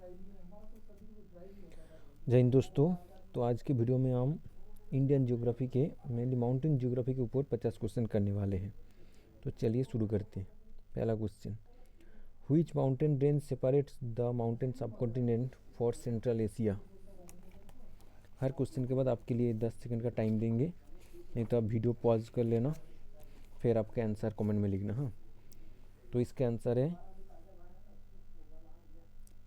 जय हिंद दोस्तों। तो आज के वीडियो में हम इंडियन ज्योग्राफी के मेनली माउंटेन ज्योग्राफी के ऊपर 50 क्वेश्चन करने वाले हैं। तो चलिए शुरू करते हैं। पहला question, which mountain range separates the mountain subcontinent for central Asia. हर क्वेश्चन के बाद आपके लिए 10 सेकंड का टाइम देंगे, नहीं तो आप वीडियो पॉज कर लेना, फिर आपका आंसर कमेंट में लिखना। हाँ, तो इसका आंसर है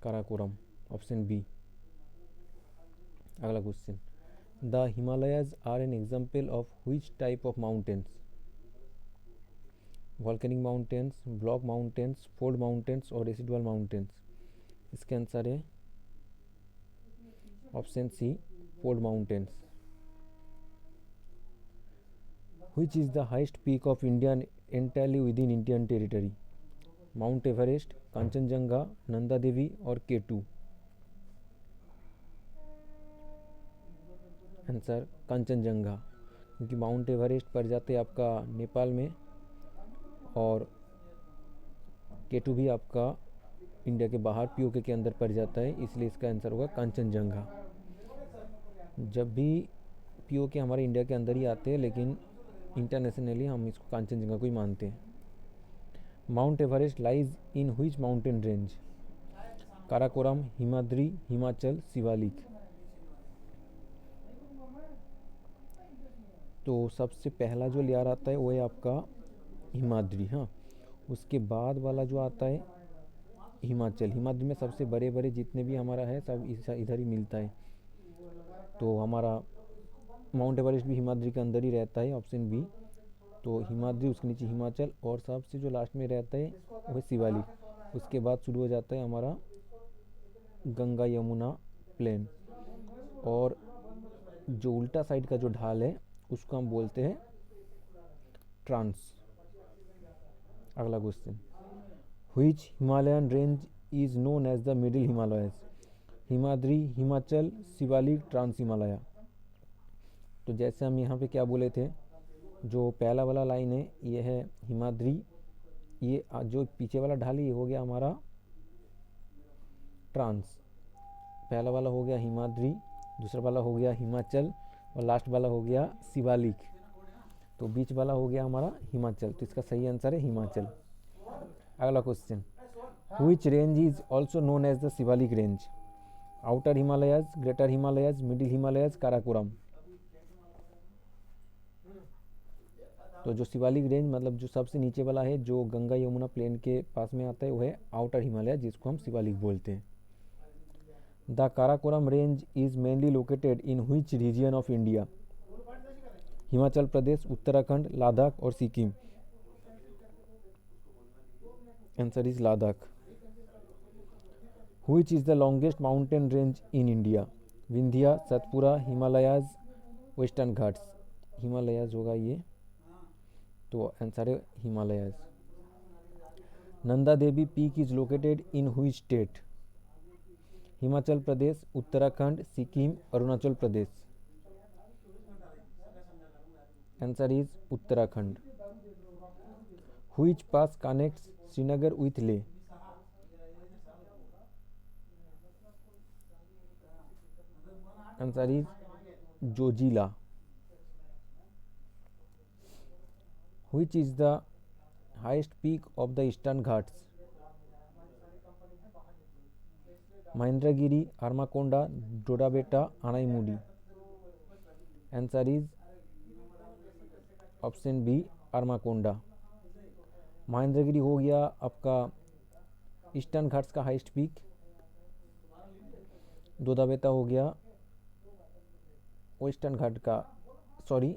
काराकोरम, ऑप्शन बी। अगला question, the Himalayas are an example of which type of mountains. Volcanic mountains, block mountains, fold mountains और रेसिडुअल माउंटेन्स। इसका आंसर है option C, fold mountains. Which is the highest peak of India entirely within Indian territory. Mount Everest, Kanchenjunga, Nanda Devi और K two. Answer Kanchenjunga, क्योंकि mount Everest पड़ जाते हैं आपका नेपाल में और केटू भी आपका इंडिया के बाहर पीओके के अंदर पड़ जाता है, इसलिए इसका आंसर होगा कंचनजंगा। जब भी पीओके हमारे इंडिया के अंदर ही आते हैं, लेकिन इंटरनेशनली हम इसको कंचनजंगा को ही मानते हैं। Mount Everest lies in which mountain range. Karakoram, Himadri, Himachal, Shivalik. तो सबसे पहला जो लेयर आता है वो है आपका हिमाद्री। हाँ, उसके बाद वाला जो आता है हिमाचल। हिमाद्री में सबसे बड़े बड़े जितने भी हमारा है सब इधर ही मिलता है। तो हमारा माउंट एवरेस्ट भी हिमाद्री के अंदर ही रहता है, ऑप्शन बी। तो हिमाद्री, उसके नीचे हिमाचल और सबसे जो लास्ट में रहता है वो है शिवालिक। उसके बाद शुरू हो जाता है हमारा गंगा यमुना प्लेन, और जो उल्टा साइड का जो ढाल है उसको हम बोलते हैं ट्रांस। अगला question, which Himalayan range is known as the middle Himalayas. Himadri, Himachal, Shivalik, trans Himalaya. तो जैसे हम यहाँ पे क्या बोले थे, जो पहला वाला लाइन है ये है हिमाद्री, ये जो पीछे वाला ढाल है ये हो गया हमारा ट्रांस। पहला वाला हो गया हिमाद्री, दूसरा वाला हो गया हिमाचल और लास्ट वाला हो गया शिवालिक। तो बीच वाला हो गया हमारा हिमाचल, तो इसका सही आंसर है हिमाचल। अगला question, which range is also known as the Shivalik range. Outer Himalayas, greater Himalayas, middle Himalayas, Karakoram. तो जो शिवालिक रेंज मतलब जो सबसे नीचे वाला है, जो गंगा यमुना प्लेन के पास में आता है, वो है आउटर हिमालय, जिसको हम शिवालिक बोलते हैं। The Karakoram range is mainly located in which region of India. Himachal Pradesh, Uttarakhand, Ladakh और Sikkim. Answer is Ladakh. Which is the longest mountain range in India. Vindhya, Satpura, Himalayas, Western Ghats. Himalayas होगा ये, तो आंसर है Himalayas. Nanda Devi peak is located in which state. Himachal Pradesh, Uttarakhand, Sikkim, Arunachal Pradesh. Answer is Uttarakhand. Which pass connects Srinagar with Leh. Answer is Zoji La. Which is the highest peak of the Eastern Ghats. Mahendragiri, Armakonda, Doddabetta, Anamudi. Answer is option B, Armakonda. Mahendragiri हो गया आपका eastern Ghats का highest peak. Doddabetta हो गया वेस्टर्न घाट का, sorry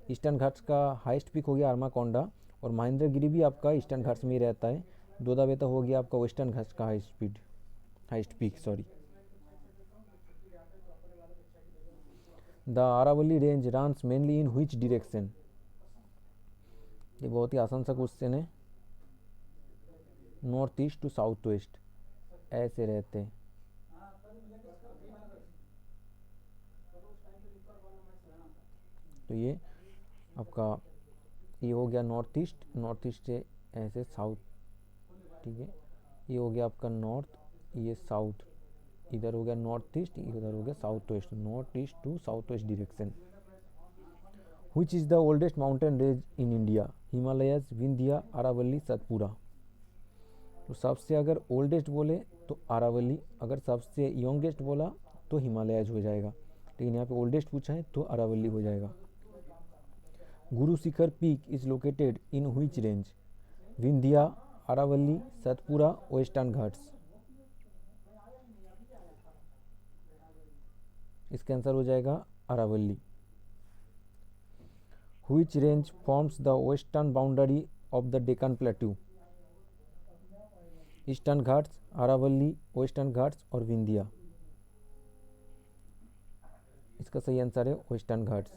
eastern Ghats का highest peak हो गया अरमाकोंडा, और महेंद्रगिरी भी आपका ईस्टर्न घाट्स में ही रहता है। डोडाबेटा हो गया आपका वेस्टर्न घाट्स का highest peak, sorry. The Aravalli range runs mainly in which direction. ये बहुत ही आसान सा क्वेश्चन है। North east to south west ऐसे रहते हैं। तो ये आपका ये हो गया नॉर्थ ईस्ट से ऐसे साउथ, ठीक है। ये हो गया आपका नॉर्थ, ये साउथ, इधर हो गया नॉर्थ ईस्ट, इधर हो गया south west, north east to south west direction. Which is the oldest mountain range in India? Himalayas, Vindhya, Aravalli, Satpura. तो सबसे अगर ओल्डेस्ट बोले तो अरावली, अगर सबसे यंगेस्ट बोला तो हिमालयस हो जाएगा, लेकिन यहाँ पे ओल्डेस्ट पूछा है तो अरावली हो जाएगा। Guru Shikhar peak is located in which range? Vindhya, Aravalli, Satpura, Western Ghats. इसका आंसर हो जाएगा Aravalli. Which range forms the western boundary of the Deccan Plateau? Eastern Ghats, Aravalli, Western Ghats और विंध्या। इसका सही आंसर है Western Ghats.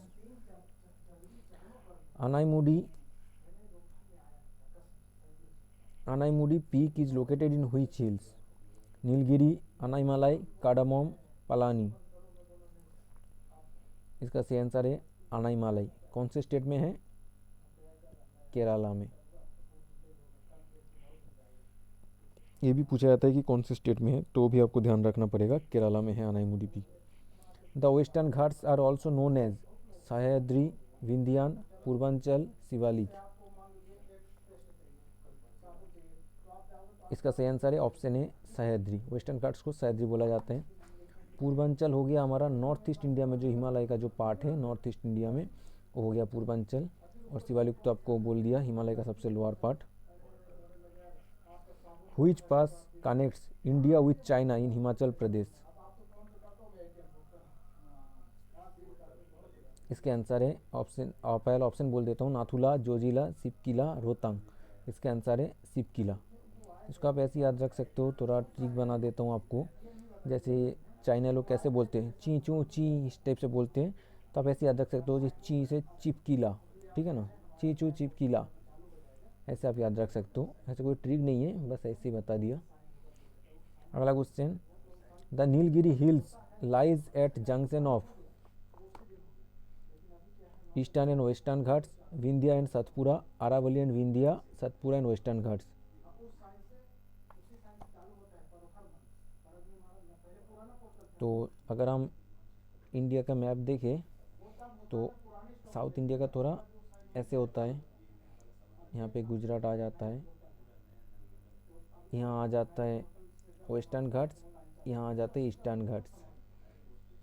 Anamudi peak is located in which hills? Nilgiri, Anaimalai, Cardamom, Palani. इसका सही आंसर है अनाईमलाई। कौन से स्टेट में है? केरला में। ये भी पूछा जाता है कि कौन से स्टेट में है, तो भी आपको ध्यान रखना पड़ेगा, केरला में है Anaimudi peak. The Western Ghats are also known as Sahyadri, Vindhyan, Purvanchal, Shivalik. इसका सही आंसर है option A Sahyadri. Western Ghats को सह्याद्री बोला जाता है। पूर्वांचल हो गया हमारा नॉर्थ ईस्ट इंडिया में, जो हिमालय का जो पार्ट है नॉर्थ ईस्ट इंडिया में, वो हो गया पूर्वांचल। और शिवालिक तो आपको बोल दिया, हिमालय का सबसे lower part. Which pass connects India with China in Himachal Pradesh? इसके आंसर है ऑप्शन, पहला ऑप्शन बोल देता हूँ, नाथुला, जोजिला, सिपकिला, रोहतांग। इसका आंसर है सिपकिला। इसको आप ऐसे याद रख सकते हो, थोड़ा ट्रिक बना देता हूँ आपको। जैसे चाइना लोग कैसे बोलते हैं, ची चू ची, इस टाइप से बोलते हैं, तो आप ऐसे याद रख सकते हो, जैसे ची से चिपकीला, ठीक है ना, ची चू चिपकीला, ऐसे आप याद रख सकते हो। ऐसे कोई ट्रिक नहीं है, बस ऐसे ही बता दिया। अगला question, the Nilgiri Hills lies at junction of Eastern and Western Ghats, Vindhya and Satpura, Aravalli and Vindhya, Satpura and Western Ghats. तो अगर हम इंडिया का मैप देखें तो साउथ इंडिया का थोड़ा ऐसे होता है, यहाँ पे गुजरात आ जाता है, यहाँ आ जाता है वेस्टर्न घाट्स, यहाँ आ जाता है ईस्टर्न घाट्स,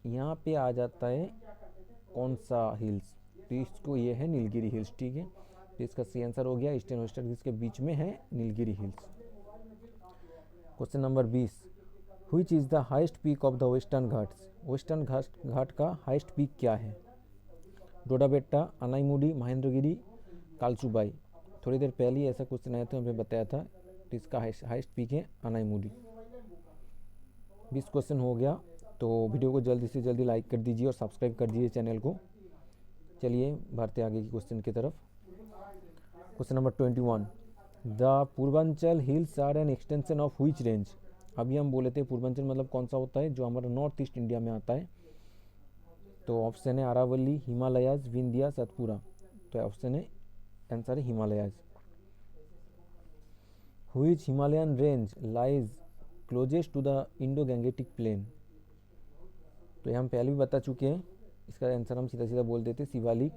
यहाँ पे आ जाता है कौन सा हिल्स? तो इसको ये है नीलगिरी हिल्स, ठीक है। तो इसका सही आंसर हो गया ईस्टर्न वेस्टर्न हिल्स के बीच में है Nilgiri Hills. Question number 20, which is the highest peak of the Western Ghats? Western Ghat का हाइस्ट पीक क्या है? डोडाबेट्टा, अनाईमुडी, महेंद्रगिरी, कालसूबाई। थोड़ी देर पहले ही ऐसा क्वेश्चन आया था, हमने बताया था। तो इसका हाइस्ट पीक है अनाईमुडी। 20 क्वेश्चन हो गया, तो वीडियो को जल्दी से जल्दी लाइक कर दीजिए और सब्सक्राइब कर दीजिए चैनल को। चलिए बढ़ते आगे की क्वेश्चन की तरफ। Question number 21, the Purvanchal Hills are an extension of which range? अभी हम बोले थे पूर्वांचल मतलब कौन सा होता है, जो हमारा नॉर्थ ईस्ट इंडिया में आता है। तो ऑप्शन है अरावली, हिमालयाज, विंध्या, सतपुरा। तो ऑप्शन है आंसर है Himalayas. Which Himalayan range lies closest to the Indo Gangetic plain? तो ये हम पहले भी बता चुके हैं, इसका आंसर हम सीधा सीधा बोल देते, शिवालिक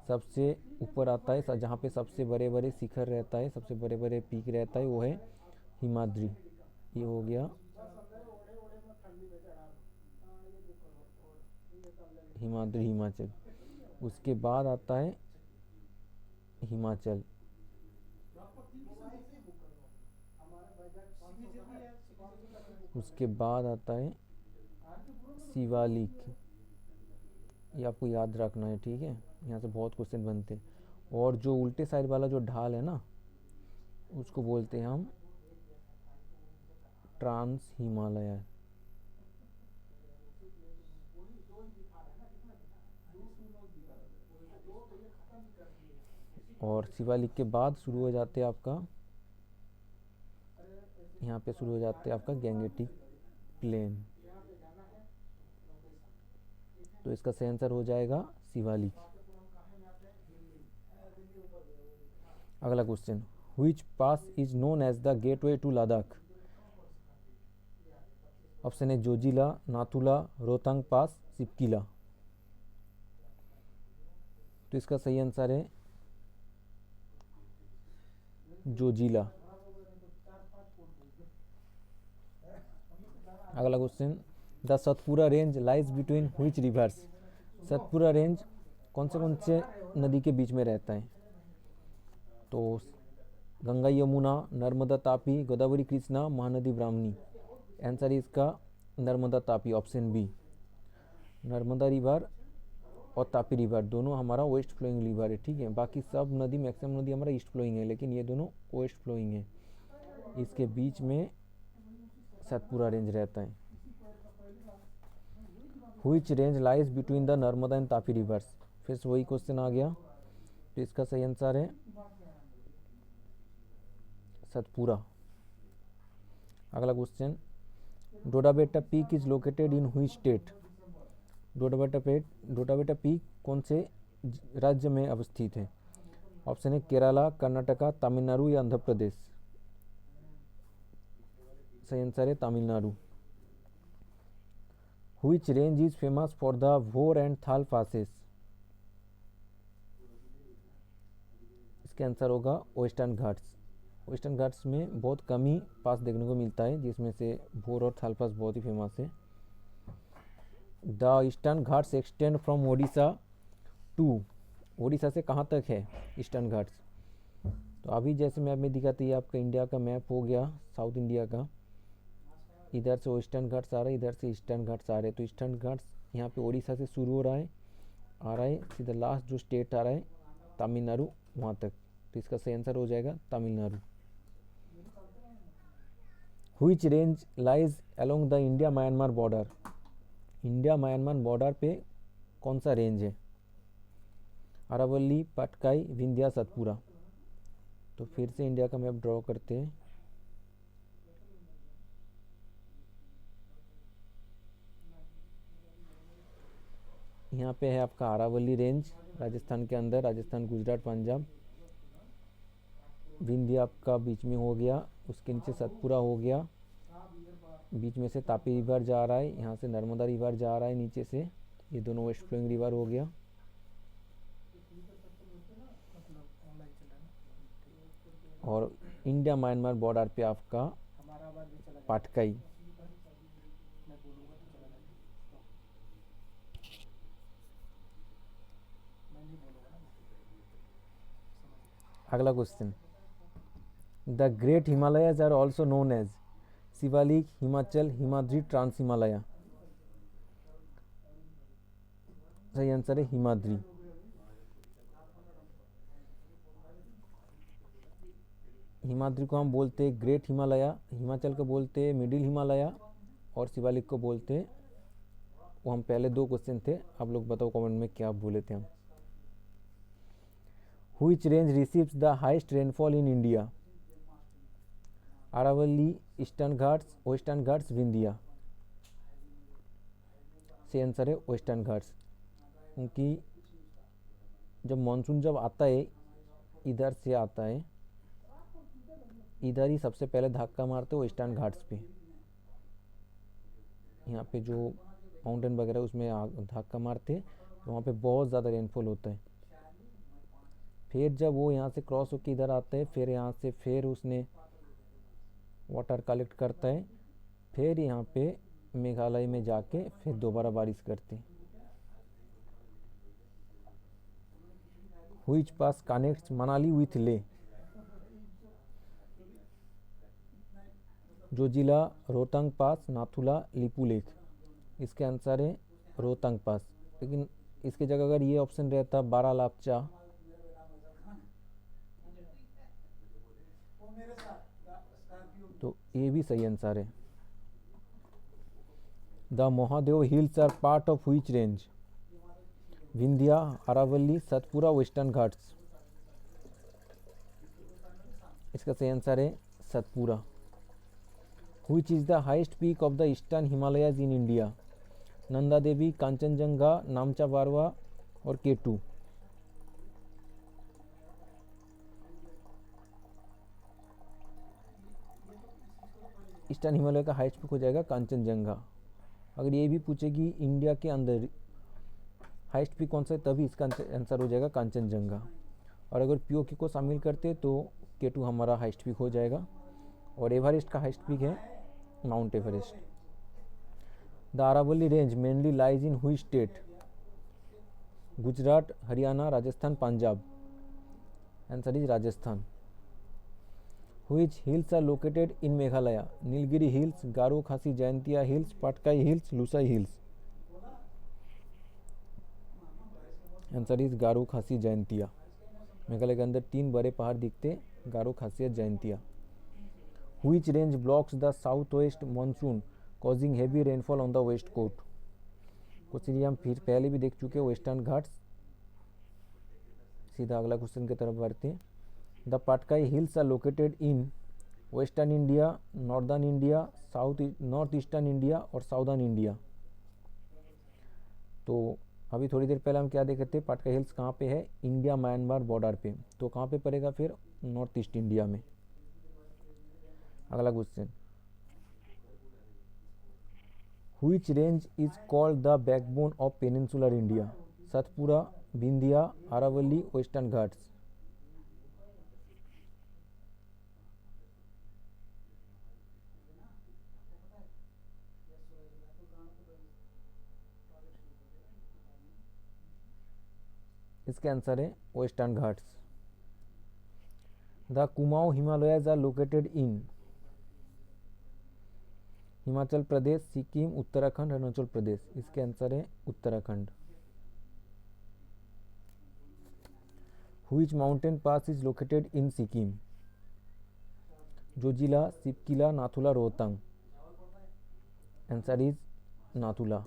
सबसे ऊपर आता है, जहाँ पे सबसे बड़े बड़े शिखर रहता है, सबसे बड़े बड़े पीक रहता है, वो है हिमाद्री। ये हो गया हिमाद्री हिमाचल। उसके बाद आता है हिमाचल, उसके बाद आता है शिवालिक। ये आपको याद रखना है, ठीक है, यहाँ से बहुत क्वेश्चन बनते हैं। और जो उल्टे साइड वाला जो ढाल है ना, उसको बोलते हैं हम ट्रांस हिमालय। और शिवालिक के बाद शुरू हो जाते हैं आपका, यहाँ पे शुरू हो जाते हैं आपका गैंगेटिक प्लेन। तो इसका सही आंसर हो जाएगा शिवालिक। अगला question, which pass is known as the gateway to Ladakh? Option है जोजिला, नाथुला, रोहतांग पास, सिपकिला। तो इसका सही आंसर है जोजिला। अगला question, the Satpura range lies between which rivers. Satpura range कौन से नदी के बीच में रहता है? तो गंगा यमुना, नर्मदा तापी, गोदावरी कृष्णा, महानदी ब्राह्मणी। आंसर है इसका Narmada Tapi, option B. Narmada river और तापी रिवर दोनों हमारा वेस्ट फ्लोइंग रिवर है, ठीक है। बाकी सब नदी, मैक्सिमम नदी हमारा ईस्ट फ्लोइंग है, लेकिन ये दोनों वेस्ट फ्लोइंग है। इसके बीच में सतपुरा रेंज रहता है। Which range lies between the Narmada and Tapi reverse. फिर से वही क्वेश्चन आ गया, तो इसका सही आंसर है सतपुरा। अगला question, Doddabetta peak is located in which state. Doddabetta peak कौन से राज्य में अवस्थित है? ऑप्शन है केरला, कर्नाटका, तमिलनाडु या आंध्र प्रदेश। सही आंसर है Tamil Nadu. Which range is famous for the भोर एंड थाल पासेस। इसका आंसर होगा वेस्टर्न घाट्स। वेस्टर्न घाट्स में बहुत कम ही पास देखने को मिलता है, जिसमें से भोर और थाल पास बहुत ही फेमस है। The Eastern Ghats extend from Odisha to. Odisha से कहाँ तक है ईस्टर्न घाट्स? तो अभी जैसे मैप में दिखाती है, आपका इंडिया का मैप हो गया साउथ इंडिया का। इधर से वेस्टर्न घाट्स आ रहा है, इधर से ईस्टर्न घाट्स आ रहे हैं। तो ईस्टर्न घाट्स यहाँ पे ओडिशा से शुरू हो रहा है, आ रहा है सीधा लास्ट जो स्टेट आ रहा है तमिलनाडु, वहाँ तक। तो इसका सही आंसर हो जाएगा Tamil Nadu. Which range lies along the India Myanmar border. India Myanmar border पे कौन सा रेंज है? अरावली, पटकाई, विंध्या, सतपुरा। तो फिर से इंडिया का मैप ड्रॉ करते हैं। यहाँ पे है आपका अरावली रेंज, राजस्थान के अंदर, राजस्थान, गुजरात, पंजाब। विंध्य आपका बीच में हो गया, उसके नीचे सतपुरा हो गया, बीच में से तापी रिवर जा रहा है, यहाँ से नर्मदा रिवर जा रहा है नीचे से, ये दोनों वेस्ट फ्लोइंग रिवर हो गया। और इंडिया म्यांमार बॉर्डर पे आपका पाटकाई। अगला question, the great Himalayas are also known as. Shivalik, Himachal, Himadri, trans Himalaya. सही आंसर है हिमाद्री। हिमाद्री को हम बोलते हैं ग्रेट हिमालय, हिमाचल को बोलते हैं मिडिल हिमालय, और शिवालिक को बोलते हैं, वो हम पहले दो क्वेश्चन थे, आप लोग बताओ कमेंट में क्या बोले थे हम। Which range receives the highest rainfall in India. Aravalli, Eastern Ghats, Western Ghats, Vindhya. सही आंसर है वेस्टर्न घाट्स, क्योंकि जब मानसून जब आता है इधर से आता है, इधर ही सबसे पहले धक्का मारते हो वेस्टर्न घाट्स पे। यहाँ पे जो माउंटेन वगैरह उसमें धक्का मारते, तो वहाँ पे बहुत ज़्यादा रेनफॉल होता है। फिर जब वो यहाँ से क्रॉस होकर इधर आता है, फिर यहाँ से फिर उसने वाटर कलेक्ट करता है, फिर यहाँ पे मेघालय में जाके फिर दोबारा बारिश करते हैं। Which pass connects Manali with ले। जोजिला, रोहतांग पास, नाथुला, लिपू लेक। इसके आंसर है रोहतांग पास, लेकिन इसकी जगह अगर ये ऑप्शन रहता बारालापचा, तो ये भी सही आंसर है। The Mahadev Hills are part of which range. Vindhya, Aravalli, Satpura, Western Ghats. इसका सही आंसर है Satpura. Which is the highest peak of the Eastern Himalayas in India. Nanda Devi, Kanchenjunga, Namcha Barwa और केटू। ईस्टर्न हिमालय का हाइस्ट पीक हो जाएगा कांचनजंगा। अगर ये भी पूछेगी इंडिया के अंदर हाइस्ट पीक कौन सा है, तभी इसका आंसर हो जाएगा कांचनजंगा। और अगर पीओके को शामिल करते तो K2 हमारा हाइस्ट पीक हो जाएगा। और एवरेस्ट का हाइस्ट पीक है Mount Everest. The Aravalli range mainly lies in which state? Gujarat, Haryana, Rajasthan, Punjab. Answer is Rajasthan. Which hills are located in Meghalaya? Nilgiri Hills, Garo Khasi Jaintia Hills, Patkai Hills, Lusai Hills. Answer is Garo Khasi Jaintia. Meghalaya के अंदर 3 बड़े पहाड़ दिखते, गारो खासी और Jaintia. Which range blocks the southwest monsoon causing heavy rainfall on the west coast? Question ये हम फिर पहले भी देख चुके हैं, वेस्टर्न घाट्स। सीधा अगला क्वेश्चन की तरफ बढ़ते हैं। The Patkai Hills are located in western India, northern India, north eastern India और साउदर्न इंडिया। तो अभी थोड़ी देर पहले हम क्या देख रहे थे, पाटकाई हिल्स कहाँ पे है, इंडिया म्यांमार बॉर्डर पे। तो कहाँ पे पड़ेगा फिर, नॉर्थ ईस्ट इंडिया में। अगला question, which range is called the backbone of peninsular India? Satpura, Vindhya, Aravalli, Western Ghats. इसके आंसर है Western Ghats. The Kumaon Himalayas are located in Himachal Pradesh, Sikkim, Uttarakhand, Arunachal Pradesh. इसके आंसर है Uttarakhand. Which mountain pass is located in Sikkim? Zojila, Shipkila, Nathula, Rohtang. Answer is Nathula.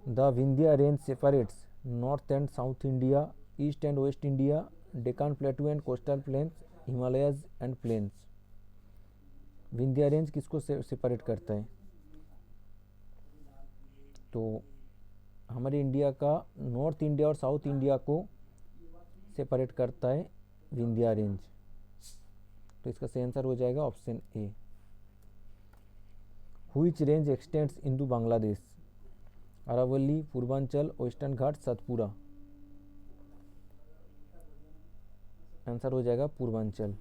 The Vindhya range separates north and south India, east and west India, Deccan plateau and coastal planes, Himalayas and plains. Vindhya range किसको separate करता है? तो हमारे India का north India और south India को separate करता है विंध्या रेंज। तो इसका सही आंसर हो जाएगा option A. Which range extends into Bangladesh? Aravalli, Purvanchal, Western Ghat, Satpura. Answer हो जाएगा Purvanchal.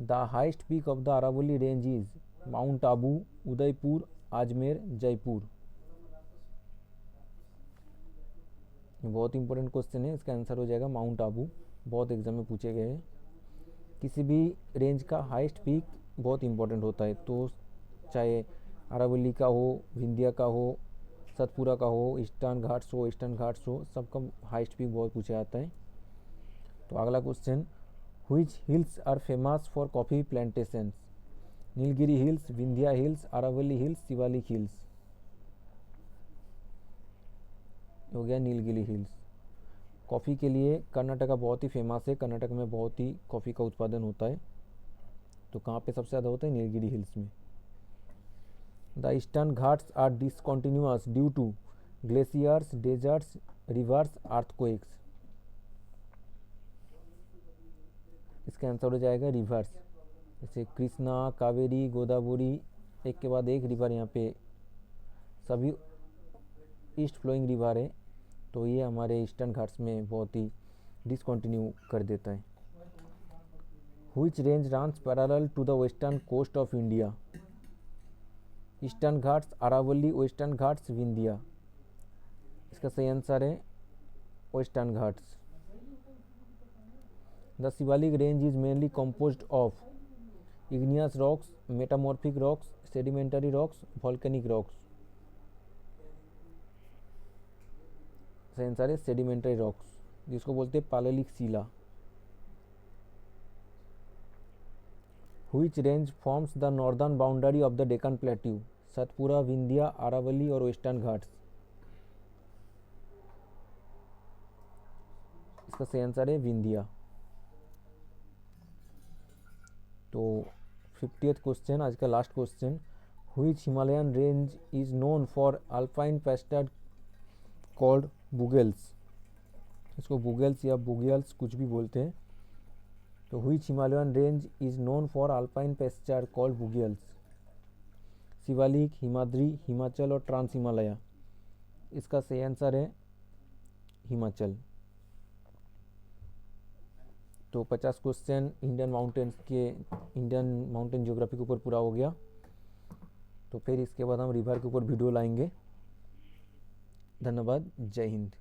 The highest peak of the Aravalli range is Mount Abu, Udaipur, Ajmer, Jaipur. बहुत इंपॉर्टेंट क्वेश्चन है, इसका आंसर हो जाएगा माउंट आबू। बहुत एग्जाम में पूछे गए हैं। किसी भी रेंज का हाइस्ट पीक बहुत इंपॉर्टेंट होता है, तो चाहे अरावली का हो, विंध्या का हो, सतपुरा का हो, ईस्टर्न घाट्स हो, ईस्टर्न घाट्स हो, सबका हाइस्ट पीक बहुत पूछा जाता है। तो अगला question, which hills are famous for coffee plantations? Nilgiri Hills, Vindhya Hills, Aravalli Hills, Shivalik Hills. हो गया नीलगिरी हिल्स। कॉफ़ी के लिए कर्नाटका बहुत ही फेमस है, कर्नाटक में बहुत ही कॉफ़ी का उत्पादन होता है। तो कहाँ पे सबसे ज़्यादा होता है? नीलगिरी हिल्स में। The Eastern Ghats are discontinuous due to glaciers, deserts, rivers, earthquakes. इसका आंसर हो जाएगा रिवर्स। जैसे कृष्णा, कावेरी, गोदावरी, एक के बाद एक रिवर यहाँ पे सभी ईस्ट फ्लोइंग रिवर है, तो ये हमारे ईस्टर्न घाट्स में बहुत ही डिसकंटिन्यू कर देता है। Which range runs parallel to the western coast of India? Eastern Ghats, Aravalli, Western Ghats, Vindhya. इसका सही आंसर है Western Ghats. The Shivalik range is mainly composed of igneous rocks, metamorphic rocks, sedimentary rocks, volcanic rocks। सही आंसर है सेडिमेंटरी रॉक्स, जिसको बोलते हैं पाललिक शिला। Which range forms the northern boundary of the Deccan plateau? Satpura, Vindhya, Aravalli और वेस्टर्न घाट्स। इसका सही आंसर है विंध्या। तो 50th क्वेश्चन, आज का last question, which Himalayan range is known for alpine pastures called bugyals? इसको बुगेल्स या बुगियल्स कुछ भी बोलते हैं। तो which Himalayan range is known for alpine pasture called bugyals? Shivalik, Himadri, Himachal और ट्रांस हिमालया। इसका सही आंसर है हिमाचल। तो 50 क्वेश्चन इंडियन माउंटेन ज्योग्राफी के ऊपर पूरा हो गया। तो फिर इसके बाद हम रिवर के ऊपर वीडियो लाएंगे। धन्यवाद। जय हिंद।